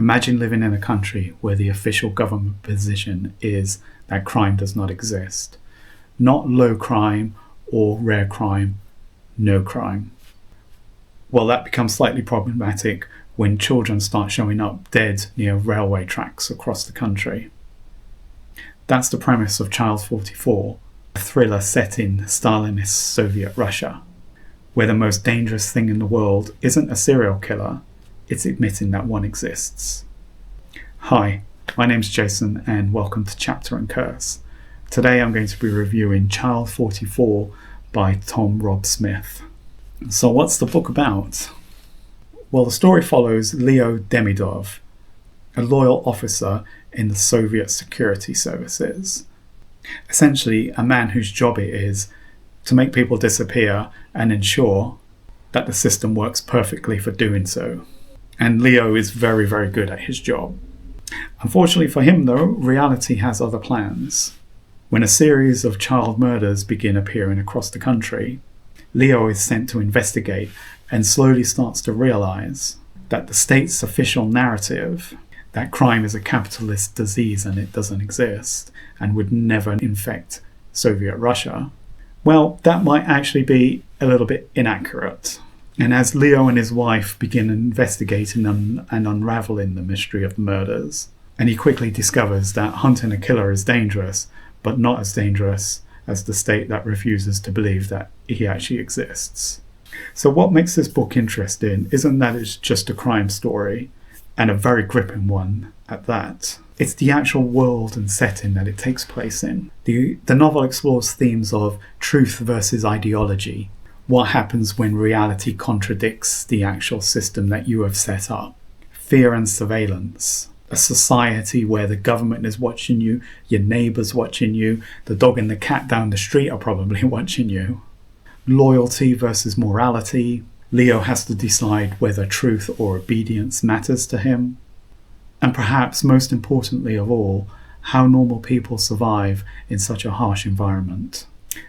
Imagine living in a country where the official government position is that crime does not exist. Not low crime or rare crime, no crime. Well, that becomes slightly problematic when children start showing up dead near railway tracks across the country. That's the premise of Child 44, a thriller set in Stalinist Soviet Russia, where the most dangerous thing in the world isn't a serial killer, it's admitting that one exists. Hi, my name's Jason and welcome to Chapter and Curse. Today I'm going to be reviewing Child 44 by Tom Rob Smith. So what's the book about? Well, the story follows Leo Demidov, a loyal officer in the Soviet security services. Essentially, a man whose job it is to make people disappear and ensure that the system works perfectly for doing so. And Leo is very, very good at his job. Unfortunately for him, though, reality has other plans. When a series of child murders begin appearing across the country, Leo is sent to investigate and slowly starts to realize that the state's official narrative, that crime is a capitalist disease and it doesn't exist and would never infect Soviet Russia, well, that might actually be a little bit inaccurate. And as Leo and his wife begin investigating and unraveling the mystery of the murders, and he quickly discovers that hunting a killer is dangerous, but not as dangerous as the state that refuses to believe that he actually exists. So what makes this book interesting isn't that it's just a crime story, and a very gripping one at that. It's the actual world and setting that it takes place in. The novel explores themes of truth versus ideology. What happens when reality contradicts the actual system that you have set up? Fear and surveillance. A society where the government is watching you, your neighbour's watching you, the dog and the cat down the street are probably watching you. Loyalty versus morality. Leo has to decide whether truth or obedience matters to him. And perhaps most importantly of all, how normal people survive in such a harsh environment.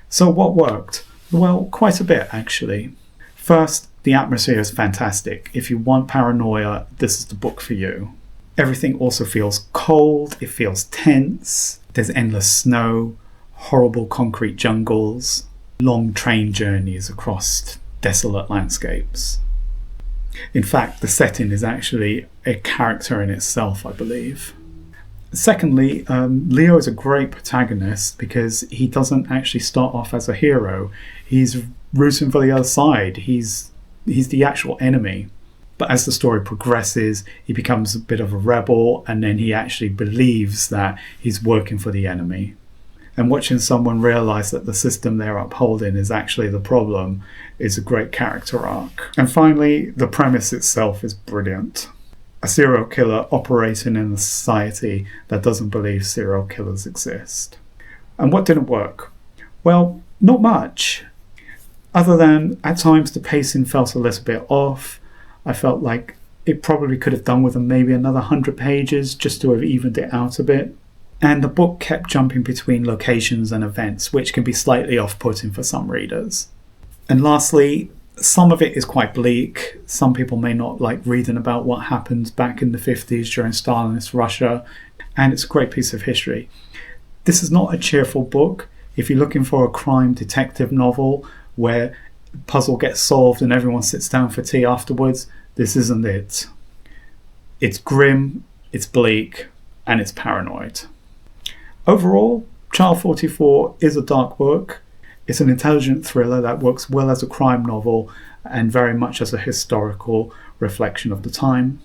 So what worked? Well, quite a bit actually. First, the atmosphere is fantastic. If you want paranoia, this is the book for you. Everything also feels cold, it feels tense. There's endless snow, horrible concrete jungles, long train journeys across desolate landscapes. In fact, the setting is actually a character in itself, I believe. Secondly, Leo is a great protagonist because he doesn't actually start off as a hero. He's rooting for the other side. He's the actual enemy. But as the story progresses, he becomes a bit of a rebel, and then he actually believes that he's working for the enemy. And watching someone realize that the system they're upholding is actually the problem is a great character arc. And finally, the premise itself is brilliant. A serial killer operating in a society that doesn't believe serial killers exist. And what didn't work? Well, not much. Other than at times the pacing felt a little bit off. I felt like it probably could have done with maybe another 100 pages just to have evened it out a bit. And the book kept jumping between locations and events, which can be slightly off-putting for some readers. And lastly, some of it is quite bleak. Some people may not like reading about what happened back in the 50s during Stalinist Russia, and it's a great piece of history. This is not a cheerful book. If you're looking for a crime detective novel where the puzzle gets solved and everyone sits down for tea afterwards, this isn't it. It's grim, it's bleak, and it's paranoid. Overall, Child 44 is a dark book. It's an intelligent thriller that works well as a crime novel and very much as a historical reflection of the time.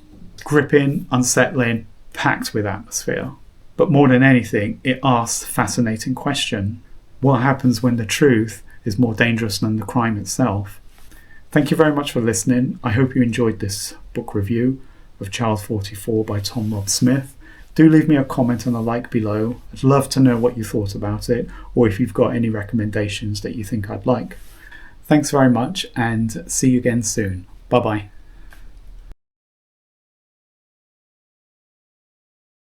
Gripping, unsettling, packed with atmosphere. But more than anything, it asks a fascinating question. What happens when the truth is more dangerous than the crime itself? Thank you very much for listening. I hope you enjoyed this book review of Child 44 by Tom Rob Smith. Do leave me a comment and a like below. I'd love to know what you thought about it, or if you've got any recommendations that you think I'd like. Thanks very much and see you again soon. Bye bye.